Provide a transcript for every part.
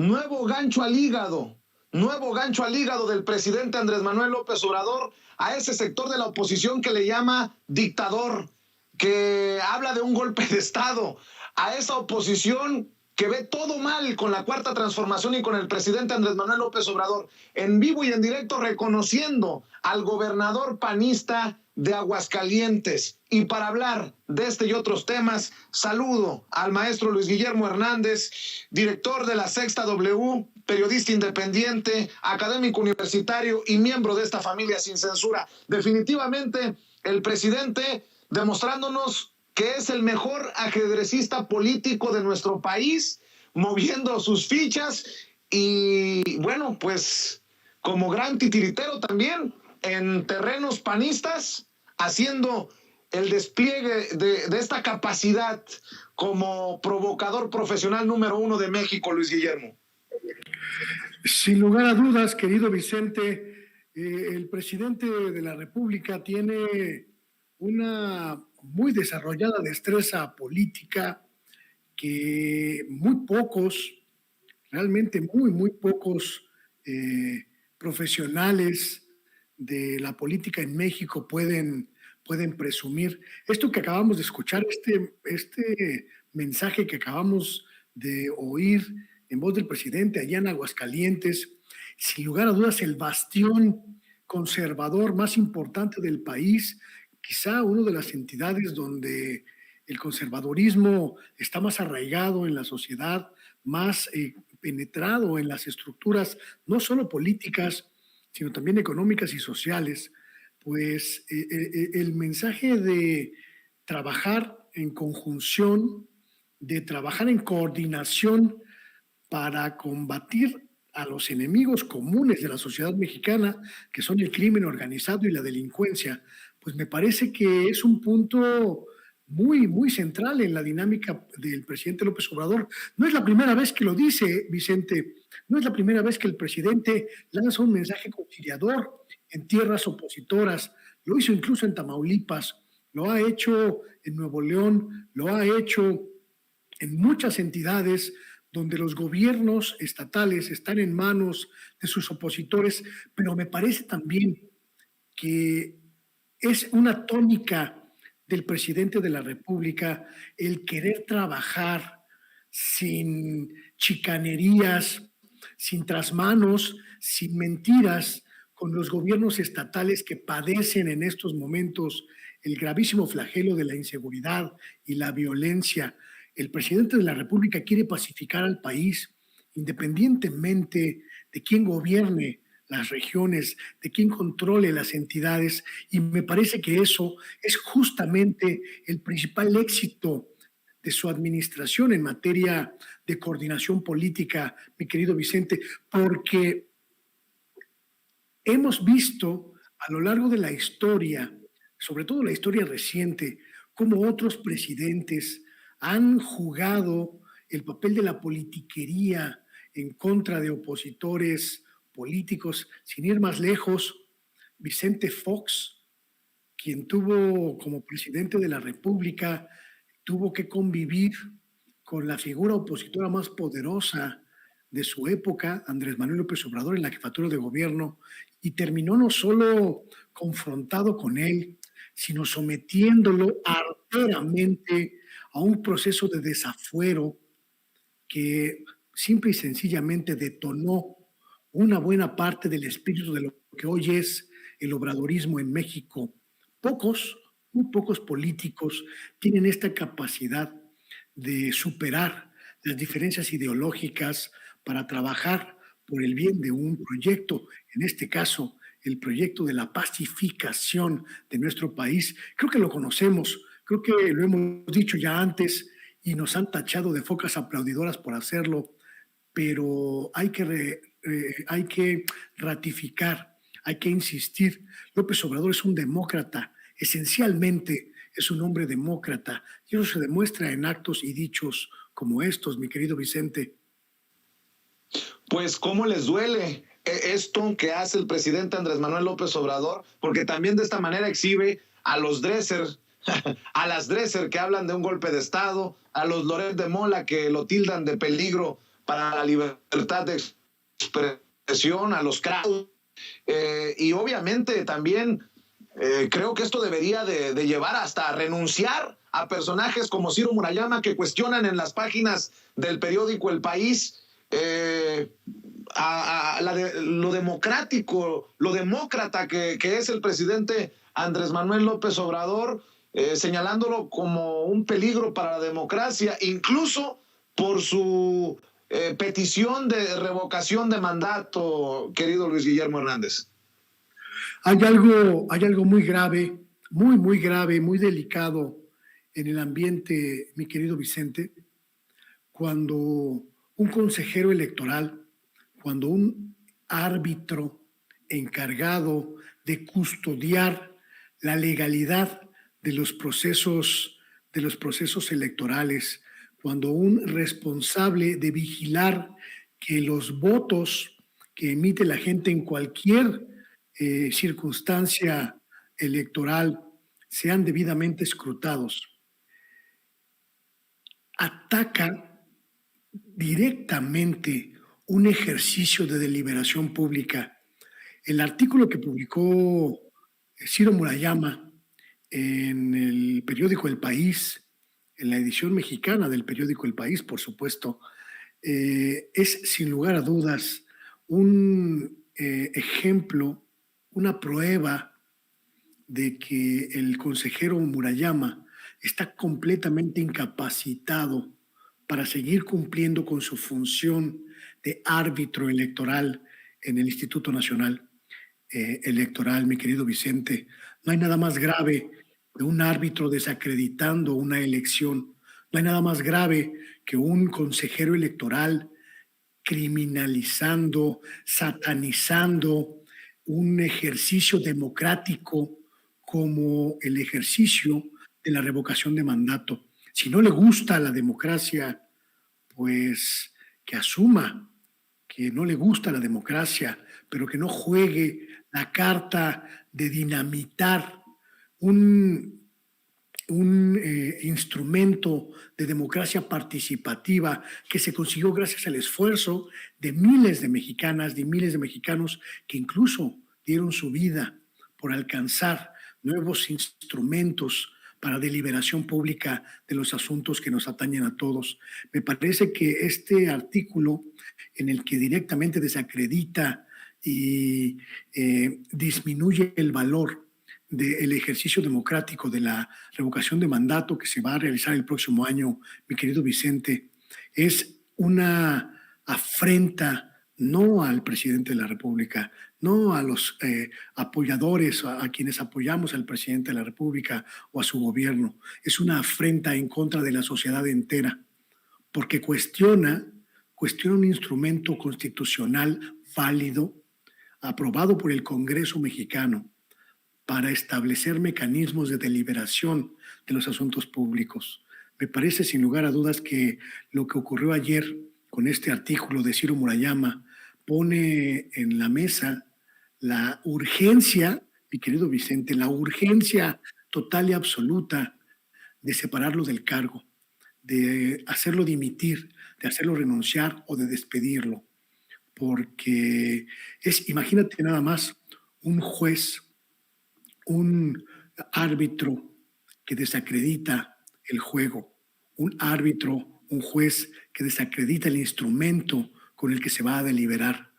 nuevo gancho al hígado, nuevo gancho al hígado del presidente Andrés Manuel López Obrador a ese sector de la oposición que le llama dictador, que habla de un golpe de Estado, a esa oposición que ve todo mal con la Cuarta Transformación y con el presidente Andrés Manuel López Obrador, en vivo y en directo reconociendo al gobernador panista de Aguascalientes. Y para hablar de este y otros temas, saludo al maestro Luis Guillermo Hernández, director de la Sexta W, periodista independiente, académico universitario y miembro de esta familia sin censura. Definitivamente, el presidente demostrándonos que es el mejor ajedrecista político de nuestro país, moviendo sus fichas y, bueno, pues como gran titiritero también en terrenos panistas, haciendo el despliegue de esta capacidad como provocador profesional número 1 de México, Luis Guillermo. Sin lugar a dudas, querido Vicente, el presidente de la República tiene una muy desarrollada destreza política que muy pocos, realmente muy pocos profesionales de la política en México pueden presumir. Esto que acabamos de escuchar, este mensaje que acabamos de oír en voz del presidente allá en Aguascalientes, sin lugar a dudas el bastión conservador más importante del país, quizá una de las entidades donde el conservadurismo está más arraigado en la sociedad, más penetrado en las estructuras, no solo políticas, sino también económicas y sociales, pues el mensaje de trabajar en conjunción, de trabajar en coordinación para combatir a los enemigos comunes de la sociedad mexicana, que son el crimen organizado y la delincuencia, pues me parece que es un punto muy central en la dinámica del presidente López Obrador. No es la primera vez que lo dice, Vicente, no es la primera vez que el presidente lanza un mensaje conciliador en tierras opositoras. Lo hizo incluso en Tamaulipas, lo ha hecho en Nuevo León, lo ha hecho en muchas entidades donde los gobiernos estatales están en manos de sus opositores, pero me parece también que es una tónica del presidente de la República el querer trabajar sin chicanerías, sin trasmanos, sin mentiras, con los gobiernos estatales que padecen en estos momentos el gravísimo flagelo de la inseguridad y la violencia. El presidente de la República quiere pacificar al país, independientemente de quién gobierne las regiones, de quién controle las entidades, y me parece que eso es justamente el principal éxito de su administración en materia de coordinación política, mi querido Vicente, porque hemos visto a lo largo de la historia, sobre todo la historia reciente, cómo otros presidentes han jugado el papel de la politiquería en contra de opositores políticos. Sin ir más lejos, Vicente Fox, quien tuvo como presidente de la República, tuvo que convivir con la figura opositora más poderosa de su época, Andrés Manuel López Obrador, en la jefatura de gobierno, y terminó no solo confrontado con él, sino sometiéndolo arteramente a un proceso de desafuero que simple y sencillamente detonó una buena parte del espíritu de lo que hoy es el obradorismo en México. Muy pocos políticos tienen esta capacidad de superar las diferencias ideológicas para trabajar por el bien de un proyecto, en este caso, el proyecto de la pacificación de nuestro país. Creo que lo conocemos, creo que lo hemos dicho ya antes y nos han tachado de focas aplaudidoras por hacerlo, pero hay que ratificar, hay que insistir. López Obrador es un demócrata, esencialmente es un hombre demócrata, y eso se demuestra en actos y dichos como estos, mi querido Vicente. Pues cómo les duele esto que hace el presidente Andrés Manuel López Obrador, porque también de esta manera exhibe a los Dresser, a las Dresser que hablan de un golpe de Estado, a los Loret de Mola que lo tildan de peligro para la libertad de expresión, a los crowds, y obviamente también creo que esto debería de llevar hasta a renunciar a personajes como Ciro Murayama, que cuestionan en las páginas del periódico El País lo democrático, lo demócrata que es el presidente Andrés Manuel López Obrador, señalándolo como un peligro para la democracia, incluso por su petición de revocación de mandato, querido Luis Guillermo Hernández. Hay algo muy grave, muy grave, muy delicado en el ambiente, mi querido Vicente, cuando un consejero electoral, cuando un árbitro encargado de custodiar la legalidad de los procesos electorales, cuando un responsable de vigilar que los votos que emite la gente en cualquier circunstancia electoral sean debidamente escrutados, ataca directamente un ejercicio de deliberación pública. El artículo que publicó Ciro Murayama en el periódico El País, en la edición mexicana del periódico El País, por supuesto, es sin lugar a dudas un ejemplo, una prueba de que el consejero Murayama está completamente incapacitado para seguir cumpliendo con su función de árbitro electoral en el Instituto Nacional Electoral, mi querido Vicente. No hay nada más grave que un árbitro desacreditando una elección. No hay nada más grave que un consejero electoral criminalizando, satanizando un ejercicio democrático como el ejercicio de la revocación de mandato. Si no le gusta la democracia, pues que asuma que no le gusta la democracia, pero que no juegue la carta de dinamitar un instrumento de democracia participativa que se consiguió gracias al esfuerzo de miles de mexicanas, de miles de mexicanos que incluso dieron su vida por alcanzar nuevos instrumentos para deliberación pública de los asuntos que nos atañen a todos. Me parece que este artículo, en el que directamente desacredita y disminuye el valor del ejercicio democrático de la revocación de mandato que se va a realizar el próximo año, mi querido Vicente, es una afrenta no al presidente de la República, no a los apoyadores, a quienes apoyamos al presidente de la República o a su gobierno. Es una afrenta en contra de la sociedad entera, porque cuestiona un instrumento constitucional válido, aprobado por el Congreso mexicano, para establecer mecanismos de deliberación de los asuntos públicos. Me parece sin lugar a dudas que lo que ocurrió ayer con este artículo de Ciro Murayama pone en la mesa la urgencia, mi querido Vicente, la urgencia total y absoluta de separarlo del cargo, de hacerlo dimitir, de hacerlo renunciar o de despedirlo. Porque imagínate nada más, un juez, un árbitro que desacredita el juego, un árbitro, un juez que desacredita el instrumento con el que se va a deliberar.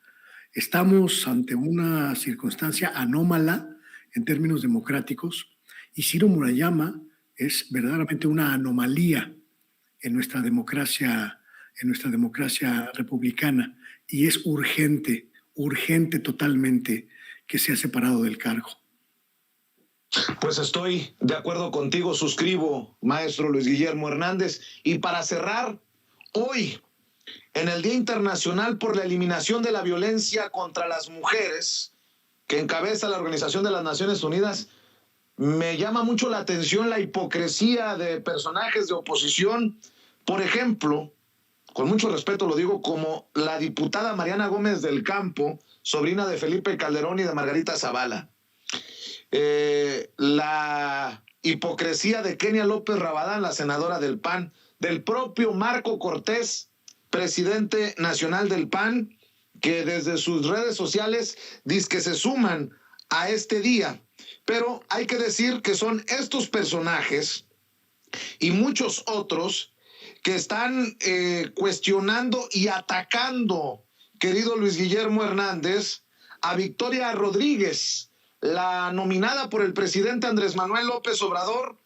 Estamos ante una circunstancia anómala en términos democráticos y Ciro Murayama es verdaderamente una anomalía en nuestra democracia republicana, y es urgente totalmente que sea separado del cargo. Pues estoy de acuerdo contigo, suscribo, maestro Luis Guillermo Hernández. Y para cerrar, hoy, en el Día Internacional por la Eliminación de la Violencia contra las Mujeres, que encabeza la Organización de las Naciones Unidas, me llama mucho la atención la hipocresía de personajes de oposición. Por ejemplo, con mucho respeto lo digo, como la diputada Mariana Gómez del Campo, sobrina de Felipe Calderón y de Margarita Zavala. La hipocresía de Kenia López Rabadán, la senadora del PAN, del propio Marco Cortés, presidente nacional del PAN, que desde sus redes sociales dice que se suman a este día. Pero hay que decir que son estos personajes y muchos otros que están cuestionando y atacando, querido Luis Guillermo Hernández, a Victoria Rodríguez, la nominada por el presidente Andrés Manuel López Obrador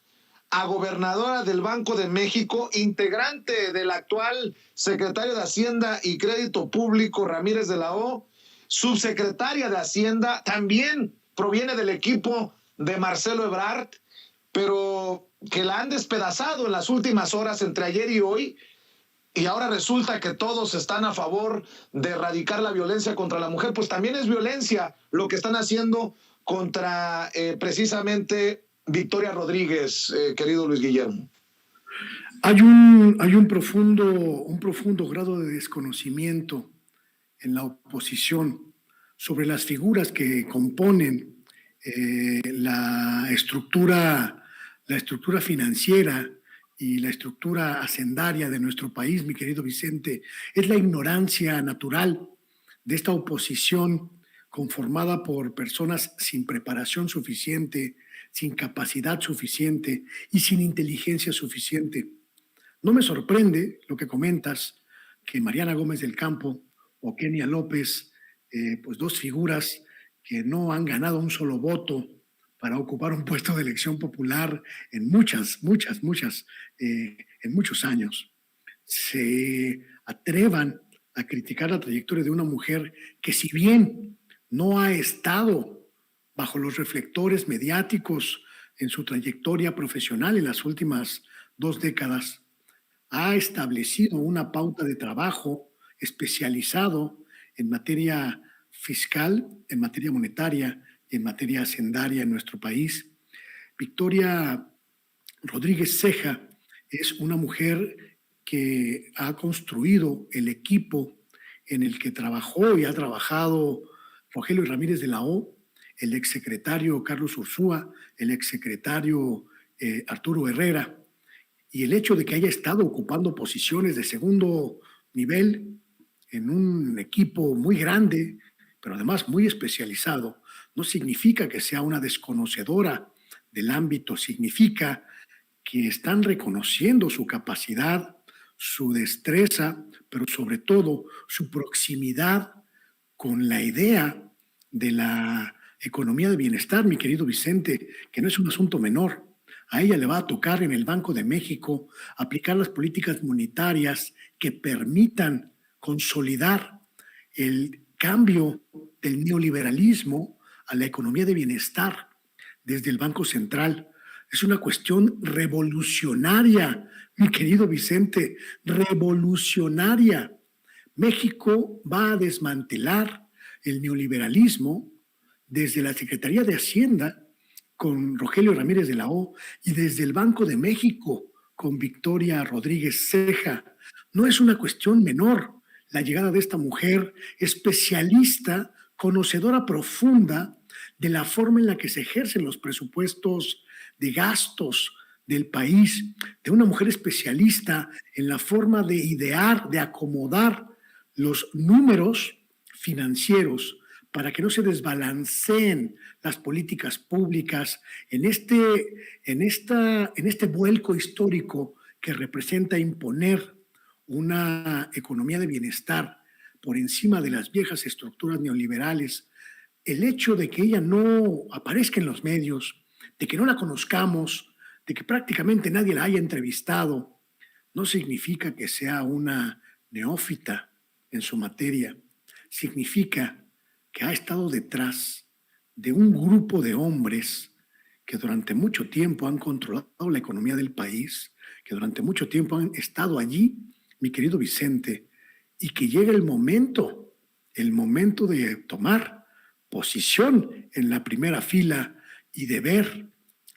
a gobernadora del Banco de México, integrante del actual secretario de Hacienda y Crédito Público Ramírez de la O, subsecretaria de Hacienda, también proviene del equipo de Marcelo Ebrard, pero que la han despedazado en las últimas horas entre ayer y hoy, y ahora resulta que todos están a favor de erradicar la violencia contra la mujer. Pues también es violencia lo que están haciendo contra precisamente Victoria Rodríguez, querido Luis Guillermo. Hay un profundo grado de desconocimiento en la oposición sobre las figuras que componen la estructura financiera y la estructura hacendaria de nuestro país, mi querido Vicente. Es la ignorancia natural de esta oposición conformada por personas sin preparación suficiente, sin capacidad suficiente y sin inteligencia suficiente. No me sorprende lo que comentas, que Mariana Gómez del Campo o Kenia López, pues dos figuras que no han ganado un solo voto para ocupar un puesto de elección popular en en muchos años, se atrevan a criticar la trayectoria de una mujer que, si bien no ha estado bajo los reflectores mediáticos en su trayectoria profesional en las últimas 2 décadas, ha establecido una pauta de trabajo especializado en materia fiscal, en materia monetaria y en materia hacendaria en nuestro país. Victoria Rodríguez Ceja es una mujer que ha construido el equipo en el que trabajó y ha trabajado Rogelio Ramírez de la O, el exsecretario Carlos Ursúa, el exsecretario Arturo Herrera, y el hecho de que haya estado ocupando posiciones de segundo nivel en un equipo muy grande, pero además muy especializado, no significa que sea una desconocedora del ámbito, significa que están reconociendo su capacidad, su destreza, pero sobre todo su proximidad con la idea de la economía de bienestar, mi querido Vicente, que no es un asunto menor. A ella le va a tocar en el Banco de México aplicar las políticas monetarias que permitan consolidar el cambio del neoliberalismo a la economía de bienestar desde el Banco Central. Es una cuestión revolucionaria, mi querido Vicente, revolucionaria. México va a desmantelar el neoliberalismo desde la Secretaría de Hacienda con Rogelio Ramírez de la O y desde el Banco de México con Victoria Rodríguez Ceja. No es una cuestión menor la llegada de esta mujer especialista, conocedora profunda de la forma en la que se ejercen los presupuestos de gastos del país, de una mujer especialista en la forma de idear, de acomodar los números financieros para que no se desbalanceen las políticas públicas en este vuelco histórico que representa imponer una economía de bienestar por encima de las viejas estructuras neoliberales. El hecho de que ella no aparezca en los medios, de que no la conozcamos, de que prácticamente nadie la haya entrevistado, no significa que sea una neófita en su materia. Significa que ha estado detrás de un grupo de hombres que durante mucho tiempo han controlado la economía del país, que durante mucho tiempo han estado allí, mi querido Vicente, y que llega el momento de tomar posición en la primera fila y de ver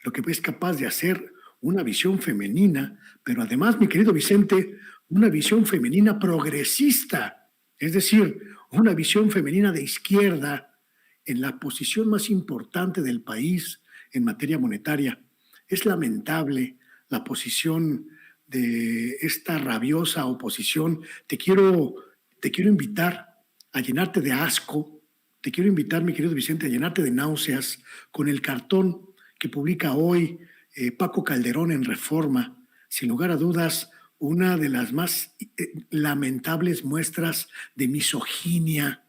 lo que es capaz de hacer una visión femenina, pero además, mi querido Vicente, una visión femenina progresista, es decir, una visión femenina de izquierda en la posición más importante del país en materia monetaria. Es lamentable la posición de esta rabiosa oposición, te quiero invitar a llenarte de asco, te quiero invitar, mi querido Vicente, a llenarte de náuseas con el cartón que publica hoy Paco Calderón en Reforma. Sin lugar a dudas, una de las más lamentables muestras de misoginia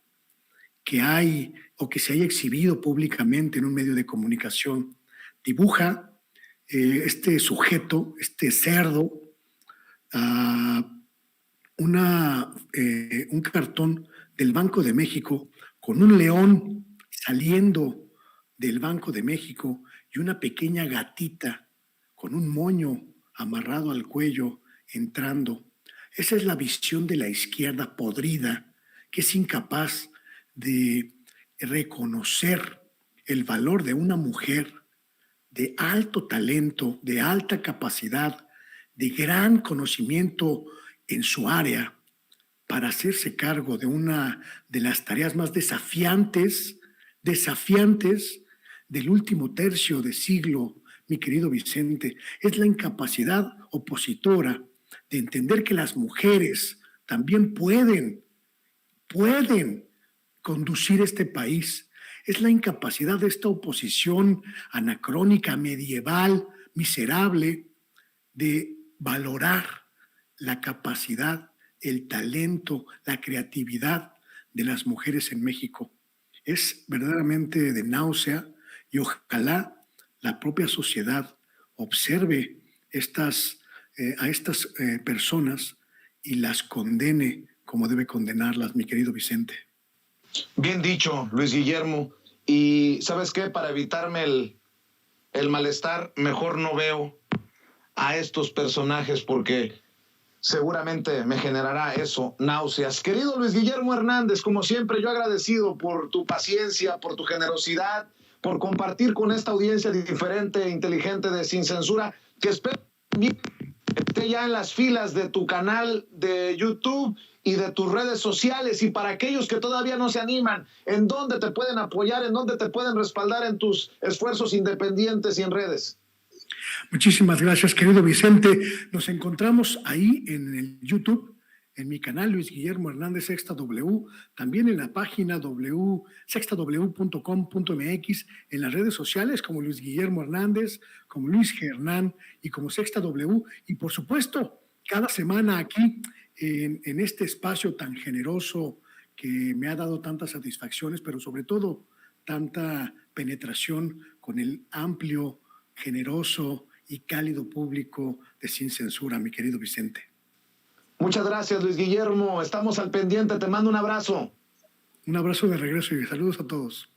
que hay o que se haya exhibido públicamente en un medio de comunicación. Dibuja este sujeto, este cerdo, un cartón del Banco de México con un león saliendo del Banco de México y una pequeña gatita con un moño amarrado al cuello entrando. Esa es la visión de la izquierda podrida, que es incapaz de reconocer el valor de una mujer de alto talento, de alta capacidad, de gran conocimiento en su área, para hacerse cargo de una de las tareas más desafiantes del último tercio de siglo, mi querido Vicente. Es la incapacidad opositora de entender que las mujeres también pueden conducir este país. Es la incapacidad de esta oposición anacrónica, medieval, miserable, de valorar la capacidad, el talento, la creatividad de las mujeres en México. Es verdaderamente de náusea y ojalá la propia sociedad observe a estas personas y las condene como debe condenarlas, mi querido Vicente. Bien dicho, Luis Guillermo. Y ¿sabes qué? Para evitarme el malestar, mejor no veo a estos personajes porque seguramente me generará eso, náuseas. Querido Luis Guillermo Hernández, como siempre, yo agradecido por tu paciencia, por tu generosidad, por compartir con esta audiencia diferente e inteligente de Sin Censura, que espero esté ya en las filas de tu canal de YouTube y de tus redes sociales. Y para aquellos que todavía no se animan, ¿en dónde te pueden apoyar? ¿En dónde te pueden respaldar en tus esfuerzos independientes y en redes? Muchísimas gracias, querido Vicente. Nos encontramos ahí en el YouTube, en mi canal Luis Guillermo Hernández Sexta W, también en la página sextaw.com.mx, en las redes sociales como Luis Guillermo Hernández, como Luis Hernán y como Sexta W, y por supuesto, cada semana aquí en este espacio tan generoso que me ha dado tantas satisfacciones, pero sobre todo tanta penetración con el amplio, generoso y cálido público de Sin Censura, mi querido Vicente. Muchas gracias, Luis Guillermo. Estamos al pendiente. Te mando un abrazo. Un abrazo de regreso y saludos a todos.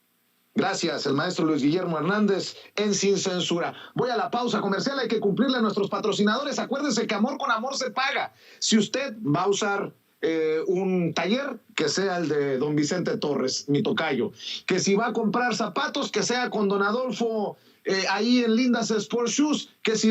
Gracias, el maestro Luis Guillermo Hernández en Sin Censura. Voy a la pausa comercial, hay que cumplirle a nuestros patrocinadores. Acuérdense que amor con amor se paga. Si usted va a usar un taller, que sea el de don Vicente Torres, mi tocayo. Que si va a comprar zapatos, que sea con don Adolfo ahí en Lindas Sport Shoes. Que si